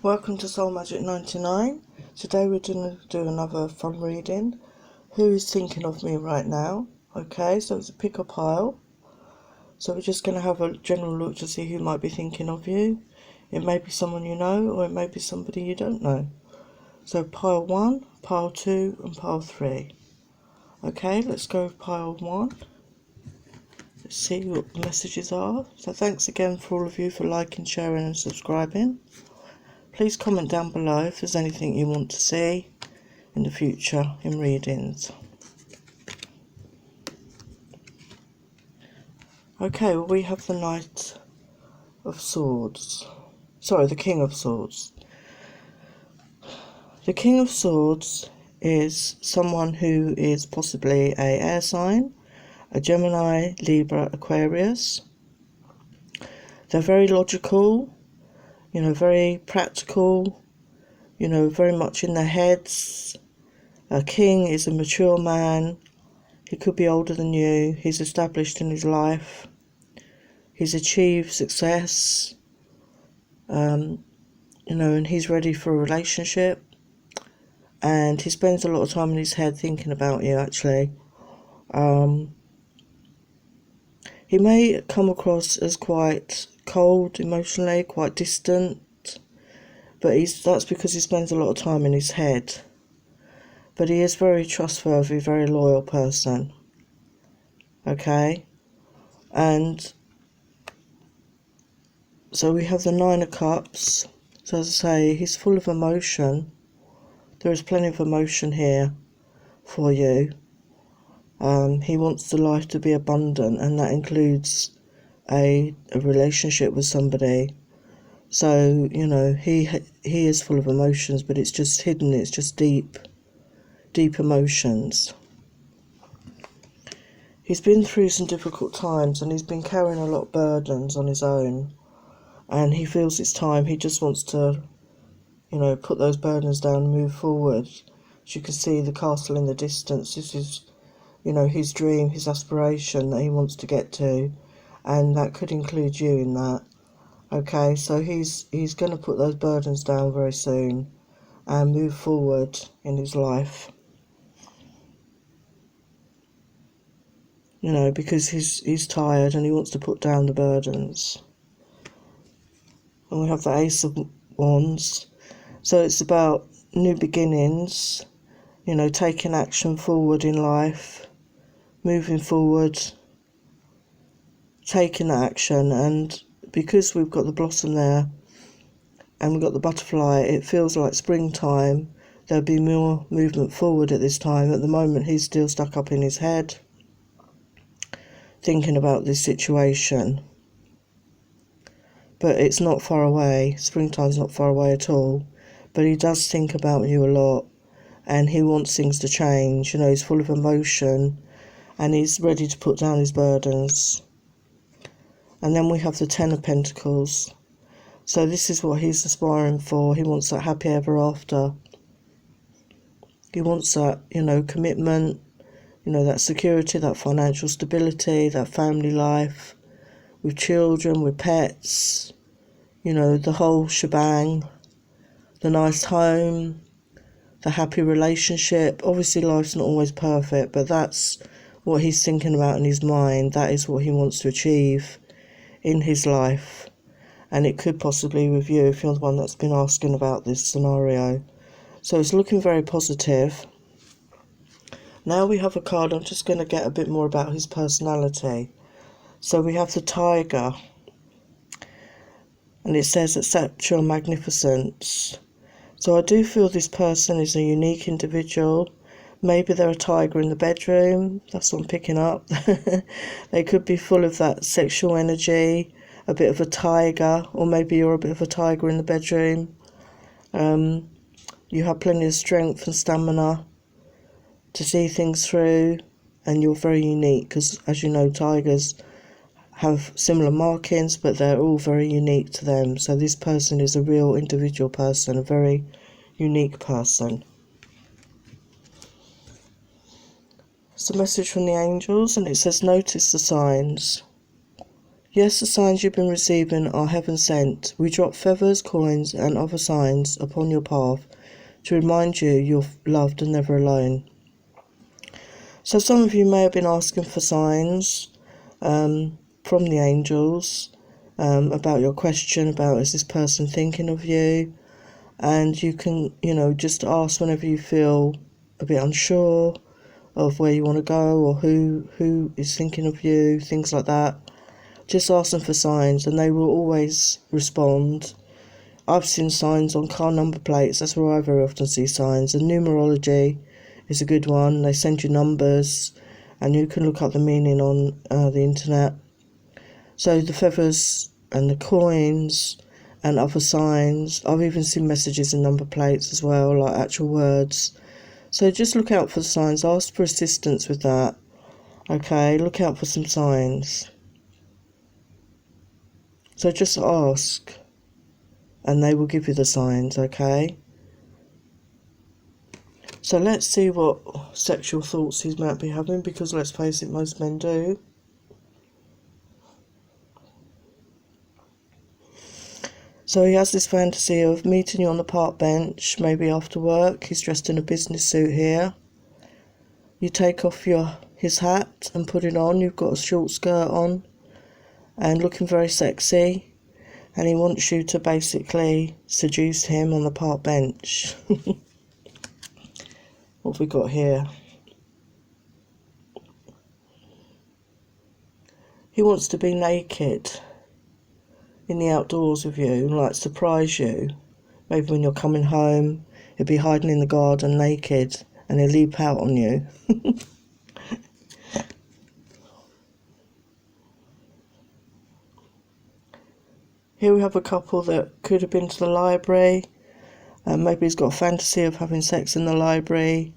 Welcome to Soul Magic 99. Today we're going to do another fun reading. Who is thinking of me right now? Okay, so it's a pick a pile. So we're just going to have a general look to see who might be thinking of you. It may be someone you know, or it may be somebody you don't know. So pile 1, pile 2 and pile 3. Okay, let's go with pile 1. Let's see what the messages are. So thanks again for all of you for liking, sharing and subscribing. Please comment down below if there's anything you want to see in the future in readings. Okay, well we have the Knight of Swords. Sorry, the King of Swords. The King of Swords is someone who is possibly a air sign, a Gemini, Libra, Aquarius. They're very logical, very practical, very much in their heads. A king is a mature man. He could be older than you. He's established in his life. He's achieved success. And he's ready for a relationship. And he spends a lot of time in his head thinking about you, actually. He may come across as quite cold emotionally, quite distant. But that's because he spends a lot of time in his head. But he is very trustworthy, very loyal person. Okay? And so we have the Nine of Cups. So as I say, he's full of emotion. There is plenty of emotion here for you. He wants the life to be abundant, and that includes a relationship with somebody. So, he is full of emotions, but it's just hidden, it's just deep emotions. He's been through some difficult times, and he's been carrying a lot of burdens on his own. And he feels it's time. He just wants to, put those burdens down and move forward. As you can see, the castle in the distance. This is, his dream, his aspiration that he wants to get to. And that could include you in that. Okay, so he's going to put those burdens down very soon and move forward in his life. Because he's tired and he wants to put down the burdens. And we have the Ace of Wands. So it's about new beginnings, taking action forward in life, moving forward, taking action. And because we've got the blossom there and we've got the butterfly, it feels like springtime. There'll be more movement forward at this time. At the moment, he's still stuck up in his head, thinking about this situation. But it's not far away. Springtime's not far away at all. But he does think about you a lot, and he wants things to change. He's full of emotion, and he's ready to put down his burdens. And then we have the Ten of Pentacles. So this is what he's aspiring for. He wants that happy ever after. He wants that, commitment, that security, that financial stability, that family life, with children, with pets, the whole shebang, the nice home, the happy relationship. Obviously life's not always perfect, but that's what he's thinking about in his mind. That is what he wants to achieve in his life. And it could possibly with you if you're the one that's been asking about this scenario. So it's looking very positive. Now we have a card. I'm just going to get a bit more about his personality. So we have the Tiger. And it says, accept your magnificence. So I do feel this person is a unique individual. Maybe they're a tiger in the bedroom. That's what I'm picking up. They could be full of that sexual energy, a bit of a tiger, or maybe you're a bit of a tiger in the bedroom. You have plenty of strength and stamina to see things through, and you're very unique because, as you know, tigers have similar markings, but they're all very unique to them. So this person is a real individual person, a very unique person. It's a message from the angels, and it says, notice the signs. Yes, the signs you've been receiving are heaven sent. We drop feathers, coins, and other signs upon your path to remind you you're loved and never alone. So some of you may have been asking for signs from the angels about your question about, is this person thinking of you? And you can, just ask whenever you feel a bit unsure of where you want to go or who is thinking of you, things like that. Just ask them for signs and they will always respond. I've seen signs on car number plates. That's where I very often see signs. And numerology is a good one. They send you numbers and you can look up the meaning on the internet. So the feathers and the coins and other signs. I've even seen messages and number plates as well, like actual words. So just look out for the signs. Ask for assistance with that. Okay, look out for some signs. So just ask and they will give you the signs, okay? So let's see what sexual thoughts he might be having, because let's face it, most men do. So he has this fantasy of meeting you on the park bench, maybe after work. He's dressed in a business suit here. You take off his hat and put it on. You've got a short skirt on and looking very sexy. And he wants you to basically seduce him on the park bench. What have we got here? He wants to be naked in the outdoors with you, like surprise you. Maybe when you're coming home, he'll be hiding in the garden naked and he'll leap out on you. Here we have a couple that could have been to the library. Maybe he's got a fantasy of having sex in the library,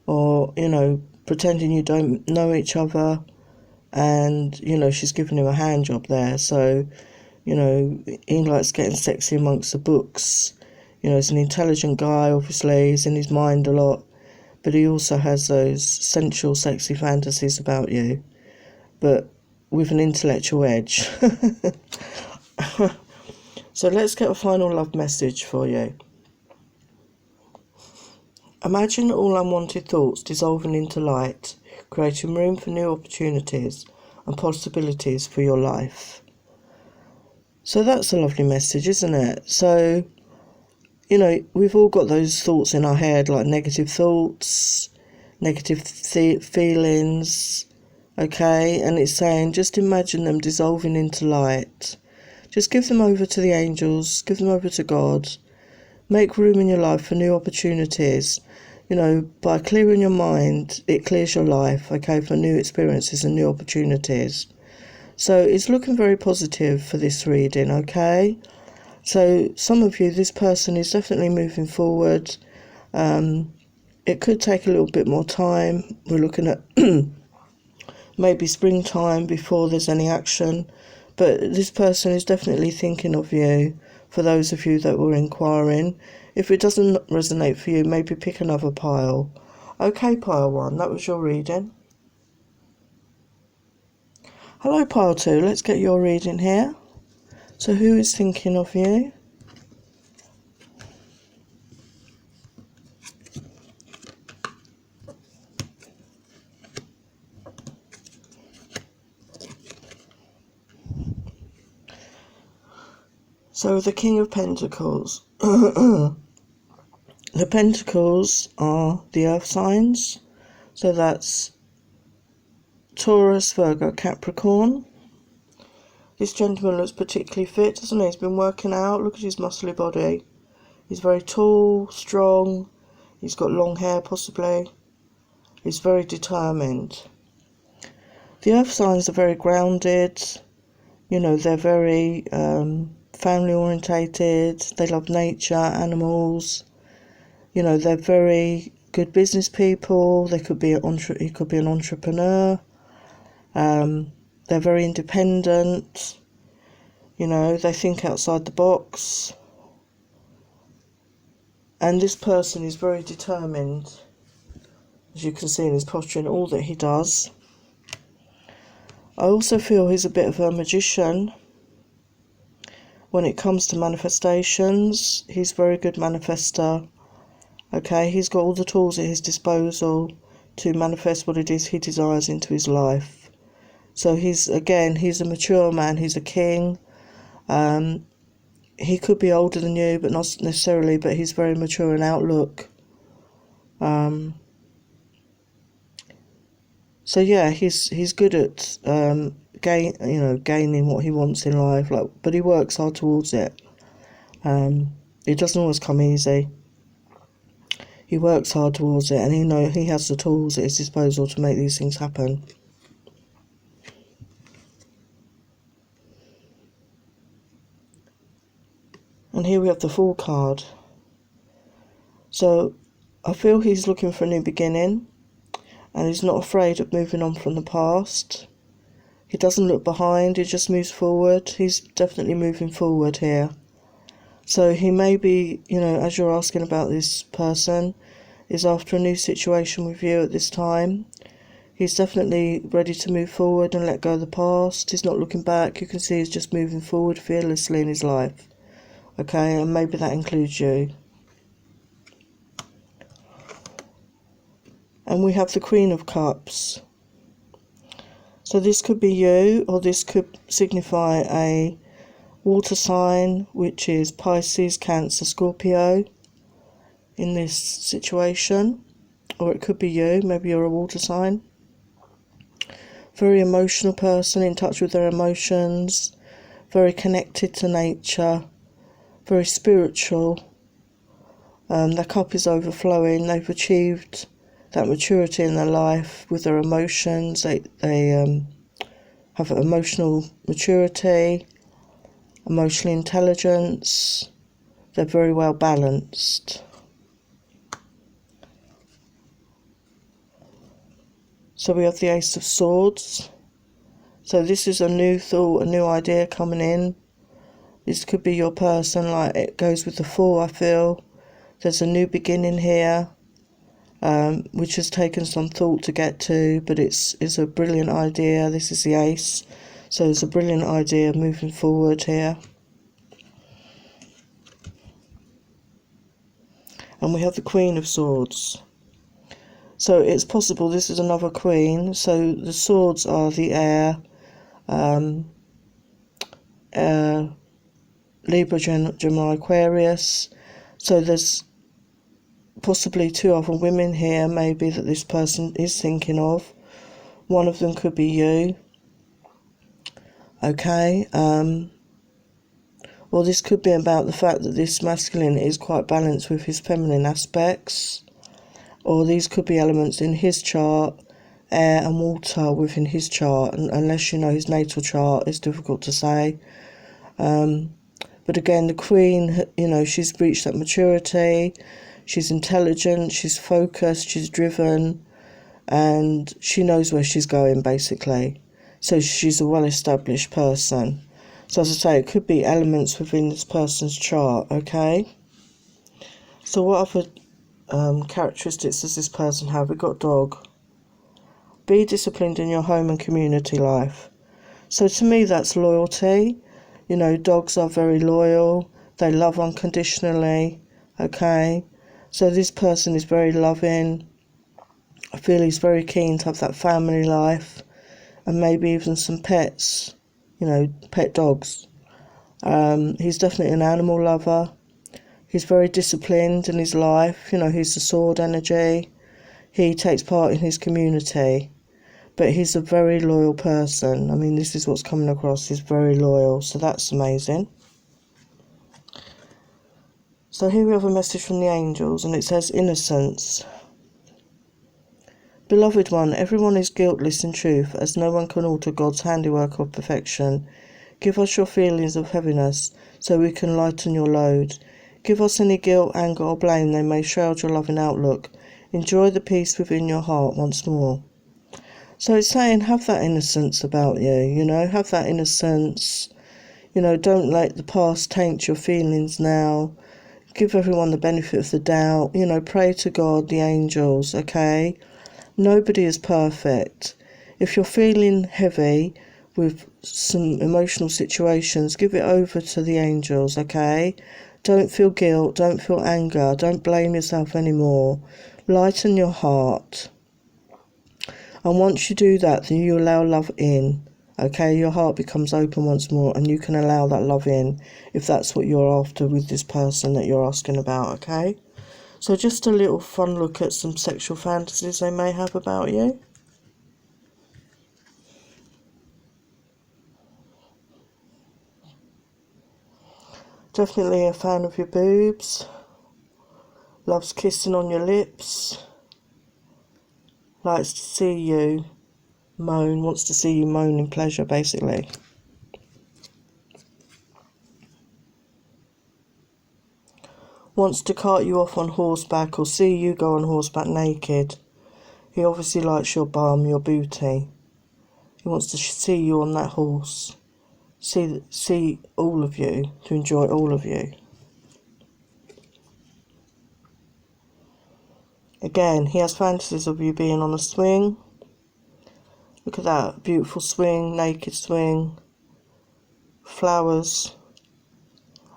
or, pretending you don't know each other, and, she's giving him a hand job there. So, he likes getting sexy amongst the books. He's an intelligent guy, obviously. He's in his mind a lot, but he also has those sensual, sexy fantasies about you, but with an intellectual edge. So let's get a final love message for you. Imagine all unwanted thoughts dissolving into light, creating room for new opportunities and possibilities for your life. So that's a lovely message, isn't it? So, we've all got those thoughts in our head, like negative thoughts, negative feelings, okay? And it's saying, just imagine them dissolving into light. Just give them over to the angels, give them over to God. Make room in your life for new opportunities. By clearing your mind, it clears your life, okay, for new experiences and new opportunities. So it's looking very positive for this reading, okay? So some of you, this person is definitely moving forward. It could take a little bit more time. We're looking at maybe springtime before there's any action. But this person is definitely thinking of you, for those of you that were inquiring. If it doesn't resonate for you, maybe pick another pile. Okay, pile 1, that was your reading. Hello, pile 2, let's get your reading here. So who is thinking of you? So the King of Pentacles. The Pentacles are the earth signs. So that's Taurus, Virgo, Capricorn. This gentleman looks particularly fit, doesn't he? He's been working out. Look at his muscly body. He's very tall, strong. He's got long hair, possibly. He's very determined. The earth signs are very grounded. They're very family orientated. They love nature, animals. They're very good business people. He could be an entrepreneur. They're very independent. They think outside the box. And this person is very determined, as you can see in his posture and all that he does. I also feel he's a bit of a magician. When it comes to manifestations, he's a very good manifester. Okay, he's got all the tools at his disposal to manifest what it is he desires into his life. So he's a mature man, he's a king. He could be older than you, but not necessarily, but he's very mature in outlook. So yeah, he's good at gaining what he wants in life, but he works hard towards it. It doesn't always come easy. He works hard towards it, and he has the tools at his disposal to make these things happen. And here we have the Fool card. So I feel he's looking for a new beginning, and he's not afraid of moving on from the past. He doesn't look behind, he just moves forward. He's definitely moving forward here. So he may be, as you're asking about this person, is after a new situation with you at this time. He's definitely ready to move forward and let go of the past. He's not looking back. You can see he's just moving forward fearlessly in his life. Okay, and maybe that includes you. And we have the Queen of Cups. So this could be you, or this could signify a water sign, which is Pisces, Cancer, Scorpio in this situation. Or it could be you, maybe you're a water sign. Very emotional person, in touch with their emotions, very connected to nature, very spiritual. Their cup is overflowing. They've achieved that maturity in their life with their emotions. They have emotional maturity, emotional intelligence. They're very well balanced. So we have the Ace of Swords. So this is a new thought, a new idea coming in. This could be your person, like it goes with the Fool, I feel. There's a new beginning here, which has taken some thought to get to, but it's a brilliant idea. This is the Ace. So it's a brilliant idea moving forward here. And we have the Queen of Swords. So it's possible this is another queen. So the swords are the air, Libra, Gemini, Aquarius. So there's possibly two other women here, maybe, that this person is thinking of. One of them could be you. Okay. Or this could be about the fact that this masculine is quite balanced with his feminine aspects. Or these could be elements in his chart, air and water within his chart. And unless you know his natal chart, it's difficult to say. But again, the Queen, she's reached that maturity. She's intelligent, she's focused, she's driven, and she knows where she's going, basically. So she's a well-established person. So as I say, it could be elements within this person's chart, okay? So what other characteristics does this person have? We've got dog. Be disciplined in your home and community life. So to me, that's loyalty. Dogs are very loyal. They love unconditionally, okay? So this person is very loving. I feel he's very keen to have that family life and maybe even some pets, pet dogs. He's definitely an animal lover. He's very disciplined in his life. He's the sword energy. He takes part in his community. But he's a very loyal person. I mean, this is what's coming across. He's very loyal. So that's amazing. So here we have a message from the angels, and it says, innocence. Beloved one, everyone is guiltless in truth, as no one can alter God's handiwork of perfection. Give us your feelings of heaviness, so we can lighten your load. Give us any guilt, anger, or blame they may shroud your loving outlook. Enjoy the peace within your heart once more. So it's saying, have that innocence about you, have that innocence. Don't let the past taint your feelings now. Give everyone the benefit of the doubt. Pray to God, the angels, okay? Nobody is perfect. If you're feeling heavy, with some emotional situations, give it over to the angels, okay? Don't feel guilt, don't feel anger, don't blame yourself anymore. Lighten your heart. And once you do that, then you allow love in, okay? Your heart becomes open once more and you can allow that love in if that's what you're after with this person that you're asking about, okay? So just a little fun look at some sexual fantasies they may have about you. Definitely a fan of your boobs. Loves kissing on your lips. Likes to see you moan, wants to see you moan in pleasure, basically. Wants to cart you off on horseback or see you go on horseback naked. He obviously likes your bum, your booty. He wants to see you on that horse. See all of you, to enjoy all of you. Again, he has fantasies of you being on a swing. Look at that, beautiful swing, naked swing, flowers.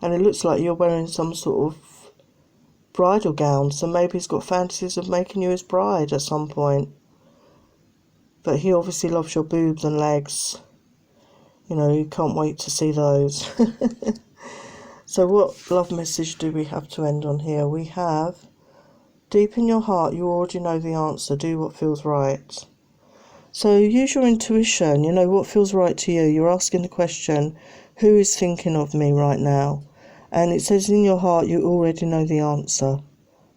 And it looks like you're wearing some sort of bridal gown, so maybe he's got fantasies of making you his bride at some point. But he obviously loves your boobs and legs. You know, you can't wait to see those. So what love message do we have to end on here? We have, deep in your heart, you already know the answer. Do what feels right. So use your intuition. You know what feels right to you. You're asking the question, who is thinking of me right now? And it says in your heart you already know the answer.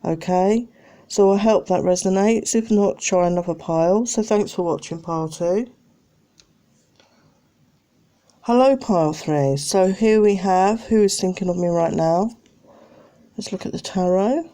Okay? So I hope that resonates. If not, try another pile. So thanks for watching pile 2. Hello pile 3. So here we have who is thinking of me right now. Let's look at the tarot.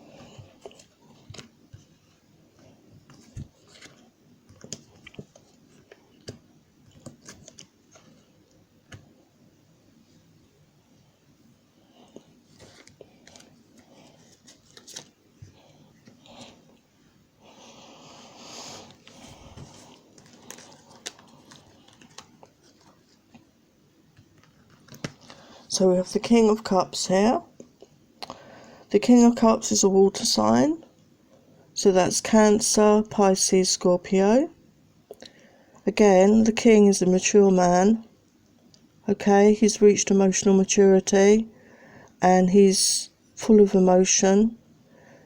So we have the King of Cups here. The King of Cups is a water sign. So that's Cancer, Pisces, Scorpio. Again, the King is a mature man. Okay, he's reached emotional maturity and he's full of emotion.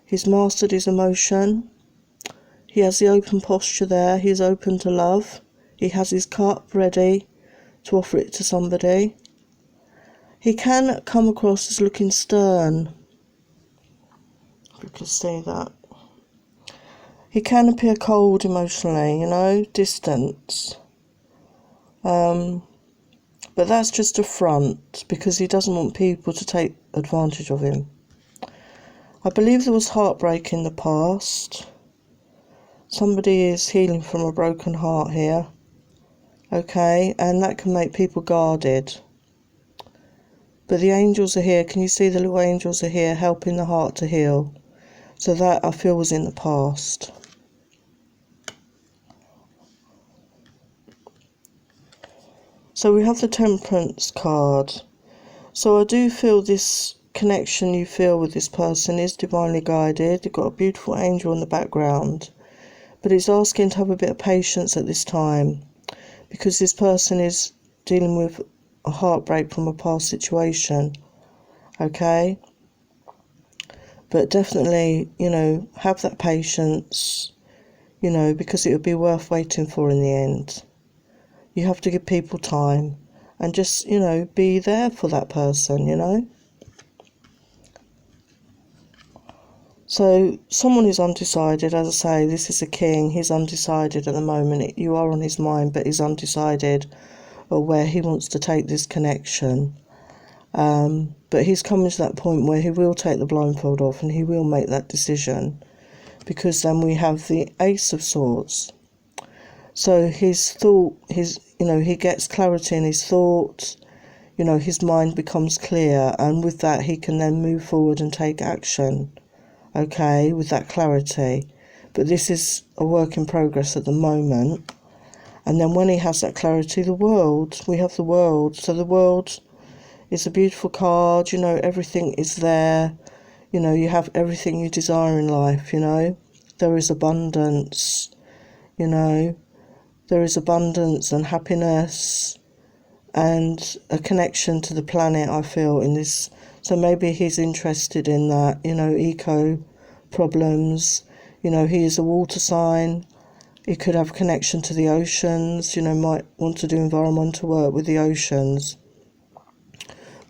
He's mastered his emotion. He has the open posture there. He's open to love. He has his cup ready to offer it to somebody. He can come across as looking stern. If you can see that. He can appear cold emotionally, you know, distant. But that's just a front because he doesn't want people to take advantage of him. I believe there was heartbreak in the past. Somebody is healing from a broken heart here. Okay, and that can make people guarded. But the angels are here. Can you see the little angels are here helping the heart to heal? So that I feel was in the past. So we have the Temperance card. So I do feel this connection you feel with this person is divinely guided. You've got a beautiful angel in the background. But it's asking to have a bit of patience at this time. Because this person is dealing with a heartbreak from a past situation. Okay? But definitely, you know, have that patience. You know, because it would be worth waiting for in the end. You have to give people time and just, you know, be there for that person, you know. So someone is undecided. As I say, this is a king. He's undecided at the moment. You are on his mind, but he's undecided of where he wants to take this connection. But he's coming to that point where he will take the blindfold off and he will make that decision. Because then we have the Ace of Swords. So his thought, he gets clarity in his thoughts, you know, his mind becomes clear, and with that he can then move forward and take action, okay, with that clarity. But this is a work in progress at the moment, And then when he has that clarity, we have the world. So the world is a beautiful card, everything is there. You have everything you desire in life, There is abundance, There is abundance and happiness and a connection to the planet, I feel, in this. So maybe he's interested in that, eco problems. He is a water sign. He could have a connection to the oceans, might want to do environmental work with the oceans.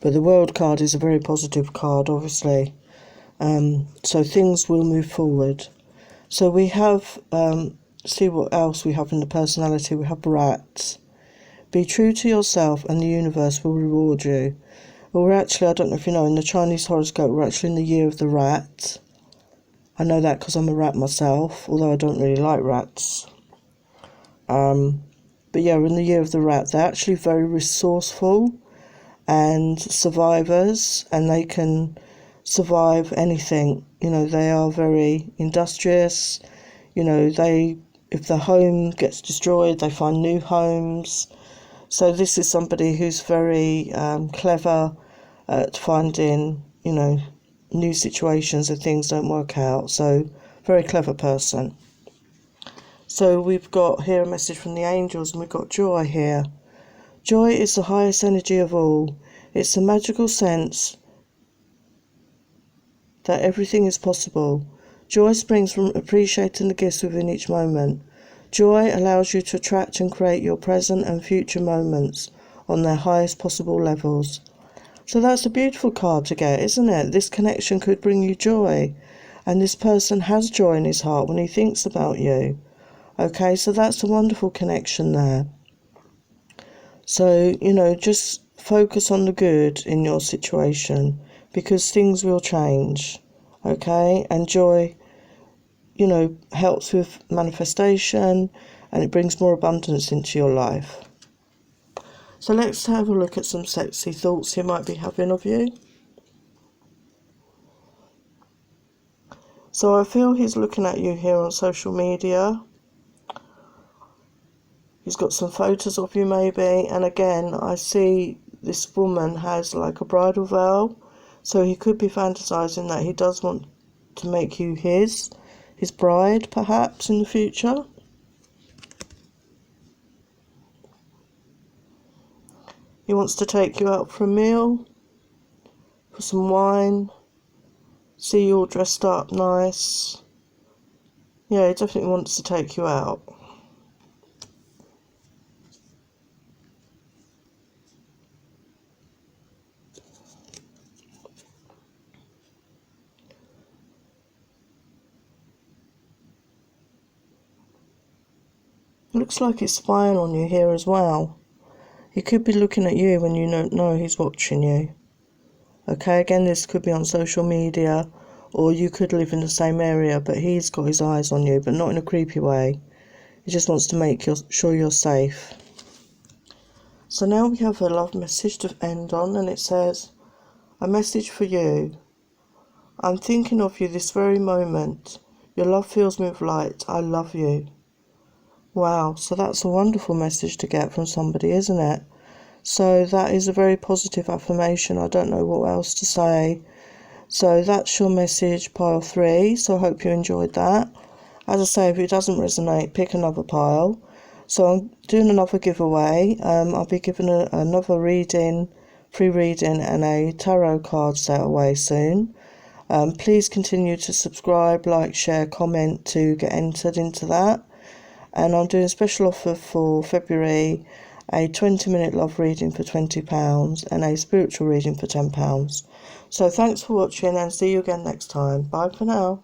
But the World card is a very positive card, obviously. So things will move forward. So we have, see what else we have in the personality. We have Rat. Be true to yourself and the universe will reward you. Well, we're actually, I don't know if you know, in the Chinese horoscope, we're actually in the year of the rat. I know that because I'm a rat myself, although I don't really like rats. But yeah, we're in the year of the rat. They're actually very resourceful and survivors, and they can survive anything. They are very industrious. If the home gets destroyed, they find new homes. So this is somebody who's very clever at finding, new situations if things don't work out. So very clever person. So we've got here a message from the angels, and we've got joy here. Joy is the highest energy of all. It's the magical sense that everything is possible. Joy springs from appreciating the gifts within each moment. Joy allows you to attract and create your present and future moments on their highest possible levels. So that's a beautiful card to get, isn't it? This connection could bring you joy. And this person has joy in his heart when he thinks about you. Okay, so that's a wonderful connection there. So, just focus on the good in your situation because things will change. Okay, and joy, helps with manifestation and it brings more abundance into your life. So let's have a look at some sexy thoughts he might be having of you. So I feel he's looking at you here on social media. He's got some photos of you maybe, and again I see this woman has like a bridal veil, so he could be fantasizing that he does want to make you his bride perhaps in the future. He wants to take you out for a meal, for some wine, see you all dressed up nice. Yeah, he definitely wants to take you out. Looks like he's spying on you here as well. He could be looking at you when you don't know he's watching you. Okay, again, this could be on social media, or you could live in the same area, but he's got his eyes on you, but not in a creepy way. He just wants to make sure you're safe. So now we have a love message to end on, and it says, a message for you. I'm thinking of you this very moment. Your love fills me with light. I love you. Wow, so that's a wonderful message to get from somebody, isn't it? So that is a very positive affirmation. I don't know what else to say. So that's your message, pile 3. So I hope you enjoyed that. As I say, if it doesn't resonate, pick another pile. So I'm doing another giveaway. I'll be giving another free reading and a tarot card set away soon. Please continue to subscribe, like, share, comment to get entered into that. And I'm doing a special offer for February, a 20-minute love reading for £20 and a spiritual reading for £10. So thanks for watching and see you again next time. Bye for now.